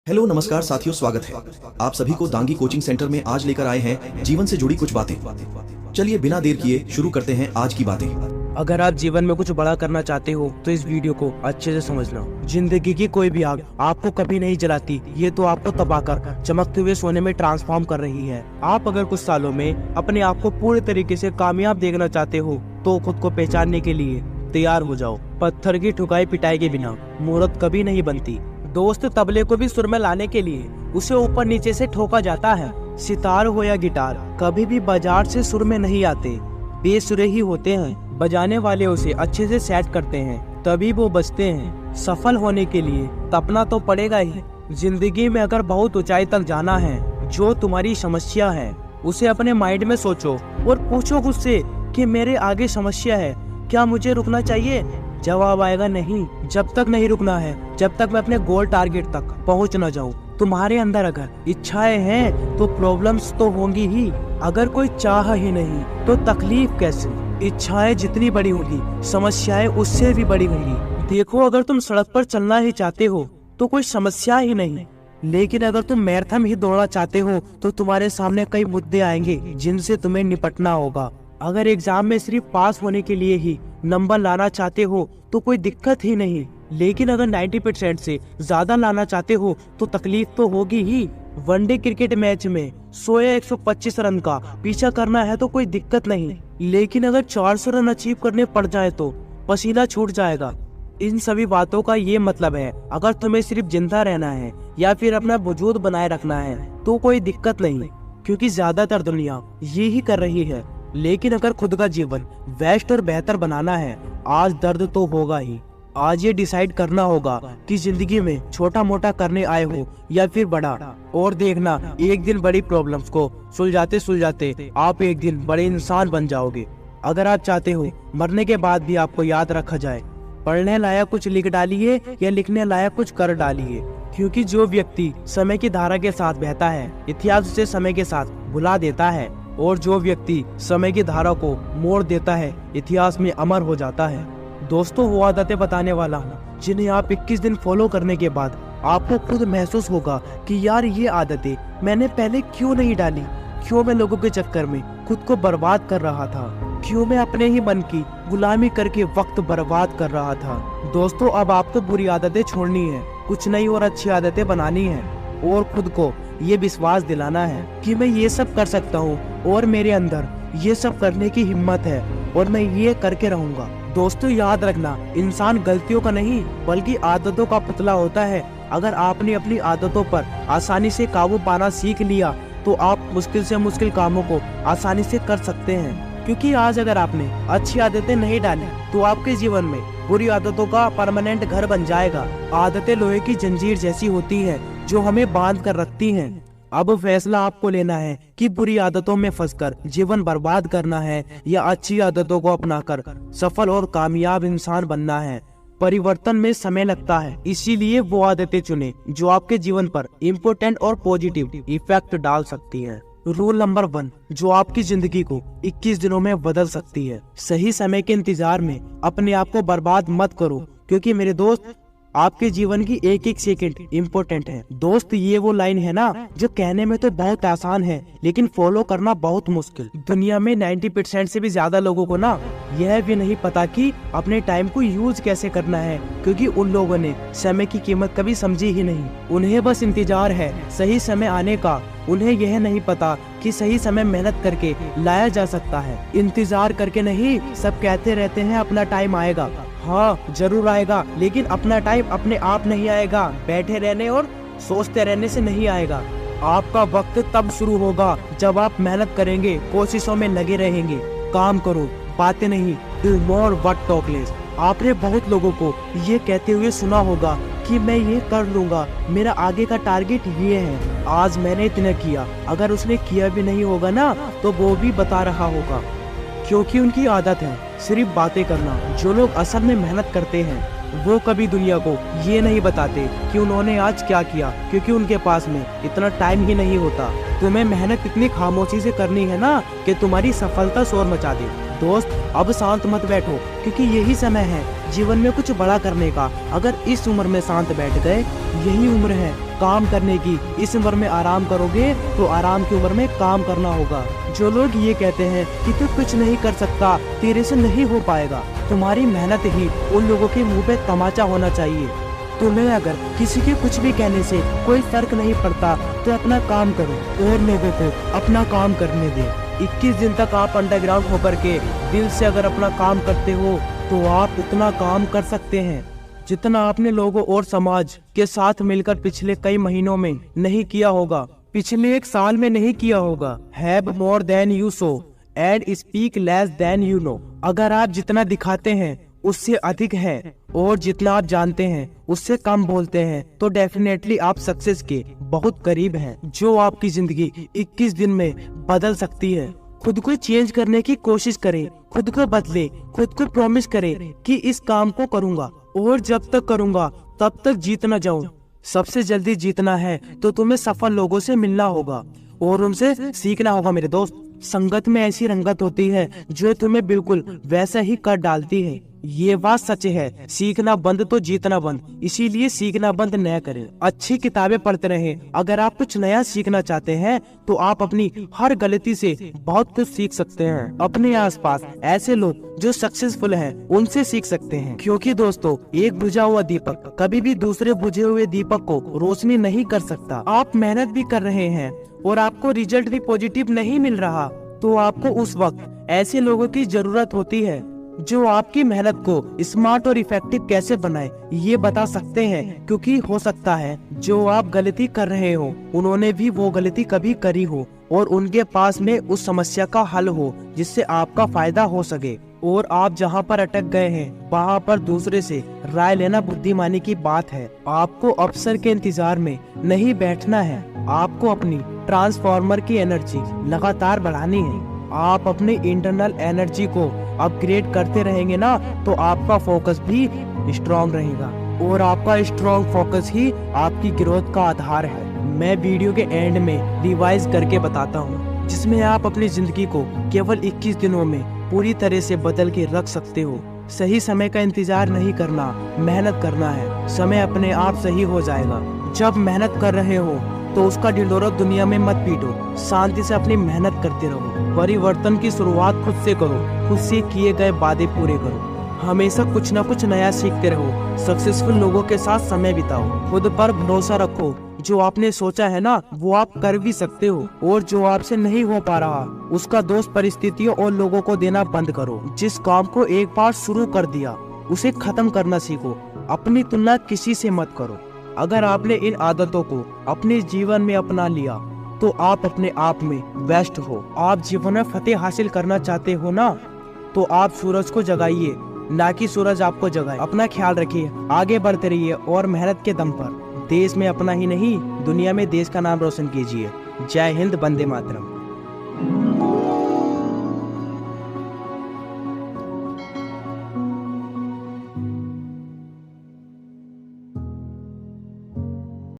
Hello नमस्कार साथियों, स्वागत है आप सभी को दांगी कोचिंग सेंटर में। आज लेकर आए हैं जीवन से जुड़ी कुछ बातें। चलिए बिना देर किए शुरू करते हैं आज की बातें। अगर आप जीवन में कुछ बड़ा करना चाहते हो तो इस वीडियो को अच्छे से समझना। जिंदगी की कोई भी आग आपको कभी नहीं जलाती, ये तो आपको तबाह कर चमकते हुए सोने में ट्रांसफॉर्म कर रही है। आप अगर कुछ सालों में अपने आप को पूरे तरीके से कामयाब देखना चाहते हो तो खुद को पहचानने के लिए तैयार हो जाओ। पत्थर की ठुकाई पिटाई के बिना मूर्त कभी नहीं बनती। दोस्त, तबले को भी सुर में लाने के लिए उसे ऊपर नीचे से ठोका जाता है। सितार हो या गिटार कभी भी बाजार से सुर में नहीं आते, बेसुरे ही होते हैं। बजाने वाले उसे अच्छे से सेट करते हैं तभी वो बजते हैं। सफल होने के लिए तपना तो पड़ेगा ही। जिंदगी में अगर बहुत ऊंचाई तक जाना है, जो तुम्हारी समस्या है उसे अपने माइंड में सोचो और पूछो खुद से कि मेरे आगे समस्या है, क्या मुझे रुकना चाहिए? जवाब आएगा नहीं। जब तक नहीं रुकना है, जब तक मैं अपने गोल टारगेट तक पहुंच न जाऊं। तुम्हारे अंदर अगर इच्छाएं हैं तो प्रॉब्लम्स तो होंगी ही। अगर कोई चाह ही नहीं तो तकलीफ कैसे? इच्छाएं जितनी बड़ी होगी समस्याएं उससे भी बड़ी होंगी। देखो, अगर तुम सड़क पर चलना ही चाहते हो तो कोई समस्या ही नहीं, लेकिन अगर तुम मैराथन ही दौड़ना चाहते हो तो तुम्हारे सामने कई मुद्दे आएंगे जिनसे तुम्हें निपटना होगा। अगर एग्जाम में सिर्फ पास होने के लिए ही नंबर लाना चाहते हो तो कोई दिक्कत ही नहीं, लेकिन अगर 90% से ज्यादा लाना चाहते हो तो तकलीफ तो होगी ही। वनडे क्रिकेट मैच में 100 या 125 रन का पीछा करना है तो कोई दिक्कत नहीं, लेकिन अगर 400 रन अचीव करने पड़ जाए तो पसीना छूट जाएगा। इन सभी बातों का ये मतलब है, अगर तुम्हें सिर्फ जिंदा रहना है या फिर अपना वजूद बनाए रखना है तो कोई दिक्कत नहीं, क्योंकि ज्यादातर दुनिया ये ही कर रही है। लेकिन अगर खुद का जीवन बेस्ट और बेहतर बनाना है, आज दर्द तो होगा ही। आज ये डिसाइड करना होगा कि जिंदगी में छोटा मोटा करने आए हो या फिर बड़ा। और देखना, एक दिन बड़ी प्रॉब्लम्स को सुलझाते सुलझाते आप एक दिन बड़े इंसान बन जाओगे। अगर आप चाहते हो मरने के बाद भी आपको याद रखा जाए, पढ़ने लायक कुछ लिख डालिए या लिखने लायक कुछ कर डालिए, क्योंकि जो व्यक्ति समय की धारा के साथ बहता है, इतिहास उसे समय के साथ भुला देता है, और जो व्यक्ति समय की धारा को मोड़ देता है, इतिहास में अमर हो जाता है। दोस्तों, वो आदतें बताने वाला हूँ जिन्हें आप 21 दिन फॉलो करने के बाद आपको खुद महसूस होगा कि यार ये आदतें मैंने पहले क्यों नहीं डाली। क्यों मैं लोगों के चक्कर में खुद को बर्बाद कर रहा था, क्यों मैं अपने ही मन की गुलामी करके वक्त बर्बाद कर रहा था। दोस्तों, अब आपको बुरी आदतें छोड़नी है, कुछ नई और अच्छी आदतें बनानी है, और खुद को ये विश्वास दिलाना है कि मैं ये सब कर सकता हूँ और मेरे अंदर ये सब करने की हिम्मत है और मैं ये करके रहूंगा। दोस्तों, याद रखना, इंसान गलतियों का नहीं बल्कि आदतों का पुतला होता है। अगर आपने अपनी आदतों पर आसानी से काबू पाना सीख लिया तो आप मुश्किल से मुश्किल कामों को आसानी से कर सकते हैं। क्योंकि आज अगर आपने अच्छी आदतें नहीं डाली तो आपके जीवन में बुरी आदतों का परमानेंट घर बन जाएगा। आदतें लोहे की जंजीर जैसी होती है जो हमें बांध कर रखती हैं। अब फैसला आपको लेना है कि बुरी आदतों में फंसकर जीवन बर्बाद करना है या अच्छी आदतों को अपनाकर सफल और कामयाब इंसान बनना है। परिवर्तन में समय लगता है, इसीलिए वो आदतें चुने जो आपके जीवन पर इम्पोर्टेंट और पॉजिटिव इफेक्ट डाल सकती है। रूल नंबर 1 जो आपकी जिंदगी को 21 दिनों में बदल सकती है। सही समय के इंतजार में अपने आप को बर्बाद मत करो, क्योंकि मेरे दोस्त, आपके जीवन की एक एक सेकंड इम्पोर्टेंट है। दोस्त, ये वो लाइन है ना जो कहने में तो बहुत आसान है लेकिन फॉलो करना बहुत मुश्किल। दुनिया में 90% से भी ज्यादा लोगों को ना यह भी नहीं पता कि अपने टाइम को यूज कैसे करना है, क्योंकि उन लोगों ने समय की कीमत कभी समझी ही नहीं। उन्हें बस इंतजार है सही समय आने का। उन्हें यह नहीं पता कि सही समय मेहनत करके लाया जा सकता है। इंतजार करके नहीं, सब कहते रहते हैं अपना टाइम आएगा। हाँ, जरूर आएगा, लेकिन अपना टाइम अपने आप नहीं आएगा। बैठे रहने और सोचते रहने से नहीं आएगा। आपका वक्त तब शुरू होगा जब आप मेहनत करेंगे, कोशिशों में लगे रहेंगे। काम करो, बातें नहीं। Do more what talk less. आपने बहुत लोगों को ये कहते हुए सुना होगा कि मैं ये कर लूंगा, मेरा आगे का टारगेट ये है। आज मैंने इतना किया, अगर उसने किया भी नहीं होगा ना तो वो भी बता रहा होगा, क्योंकि उनकी आदत है सिर्फ बातें करना। जो लोग असल में मेहनत करते हैं वो कभी दुनिया को ये नहीं बताते कि उन्होंने आज क्या किया, क्योंकि उनके पास में इतना टाइम ही नहीं होता। तुम्हें मेहनत इतनी खामोशी से करनी है ना कि तुम्हारी सफलता शोर मचा दे। दोस्त अब शांत मत बैठो, क्योंकि यही समय है जीवन में कुछ बड़ा करने का। अगर इस उम्र में शांत बैठ गए, यही उम्र है काम करने की। इस उम्र में आराम करोगे तो आराम की उम्र में काम करना होगा। जो लोग ये कहते हैं कि तू कुछ नहीं कर सकता, तेरे से नहीं हो पाएगा, तुम्हारी मेहनत ही उन लोगों के मुंह पे तमाचा होना चाहिए। तुम्हें अगर किसी के कुछ भी कहने से कोई फर्क नहीं पड़ता तो अपना काम करो और लोगों को अपना काम करने दे। 21 दिन तक आप अंडरग्राउंड होकर के दिल से अगर अपना काम करते हो तो आप उतना काम कर सकते हैं जितना आपने लोगों और समाज के साथ मिलकर पिछले कई महीनों में नहीं किया होगा, पिछले 1 साल में नहीं किया होगा। Have more than you show and speak less than you know. अगर आप जितना दिखाते हैं उससे अधिक है और जितना आप जानते हैं उससे कम बोलते हैं तो डेफिनेटली आप सक्सेस के बहुत करीब हैं, जो आपकी जिंदगी 21 दिन में बदल सकती है। खुद को चेंज करने की कोशिश करें, खुद को बदले, खुद को प्रॉमिस करें कि इस काम को करूंगा और जब तक करूंगा तब तक जीत न जाऊं। सबसे जल्दी जीतना है तो तुम्हें सफल लोगों से मिलना होगा और उनसे सीखना होगा। मेरे दोस्त, संगत में ऐसी रंगत होती है जो तुम्हें बिल्कुल वैसा ही कर डालती है। ये बात सच है, सीखना बंद तो जीतना बंद, इसीलिए सीखना बंद न करें। अच्छी किताबें पढ़ते रहें। अगर आप कुछ नया सीखना चाहते हैं तो आप अपनी हर गलती से बहुत कुछ सीख सकते हैं। अपने आसपास ऐसे लोग जो सक्सेसफुल हैं उनसे सीख सकते हैं, क्योंकि दोस्तों एक बुझा हुआ दीपक कभी भी दूसरे बुझे हुए दीपक को रोशनी नहीं कर सकता। आप मेहनत भी कर रहे हैं और आपको रिजल्ट भी पॉजिटिव नहीं मिल रहा तो आपको उस वक्त ऐसे लोगों की जरूरत होती है जो आपकी मेहनत को स्मार्ट और इफेक्टिव कैसे बनाए ये बता सकते हैं, क्योंकि हो सकता है जो आप गलती कर रहे हो उन्होंने भी वो गलती कभी करी हो और उनके पास में उस समस्या का हल हो जिससे आपका फायदा हो सके। और आप जहां पर अटक गए हैं वहां पर दूसरे से राय लेना बुद्धिमानी की बात है। आपको अवसर के इंतजार में नहीं बैठना है, आपको अपनी ट्रांसफार्मर की एनर्जी लगातार बढ़ानी है। आप अपनी इंटरनल एनर्जी को अपग्रेड करते रहेंगे ना तो आपका फोकस भी स्ट्रॉन्ग रहेगा और आपका स्ट्रॉन्ग फोकस ही आपकी ग्रोथ का आधार है। मैं वीडियो के एंड में रिवाइज करके बताता हूँ जिसमें आप अपनी जिंदगी को केवल 21 दिनों में पूरी तरह से बदल के रख सकते हो। सही समय का इंतजार नहीं करना, मेहनत करना है। समय अपने आप सही हो जाएगा। जब मेहनत कर रहे हो तो उसका ढिंढोरा दुनिया में मत पीटो, शांति से अपनी मेहनत करते रहो। परिवर्तन की शुरुआत खुद से करो, खुद से किए गए वादे पूरे करो। हमेशा कुछ न कुछ नया सीखते रहो। सक्सेसफुल लोगों के साथ समय बिताओ। खुद पर भरोसा रखो। जो आपने सोचा है ना वो आप कर भी सकते हो और जो आपसे नहीं हो पा रहा उसका दोष परिस्थितियों और लोगों को देना बंद करो। जिस काम को एक बार शुरू कर दिया उसे खत्म करना सीखो। अपनी तुलना किसी से मत करो। अगर आपने इन आदतों को अपने जीवन में अपना लिया तो आप अपने आप में बेस्ट हो। आप जीवन में फतेह हासिल करना चाहते हो ना तो आप सूरज को जगाइए, ना कि सूरज आपको जगाए। अपना ख्याल रखिए, आगे बढ़ते रहिए और मेहनत के दम पर देश में अपना ही नहीं दुनिया में देश का नाम रोशन कीजिए। जय हिंद, वंदे मातरम।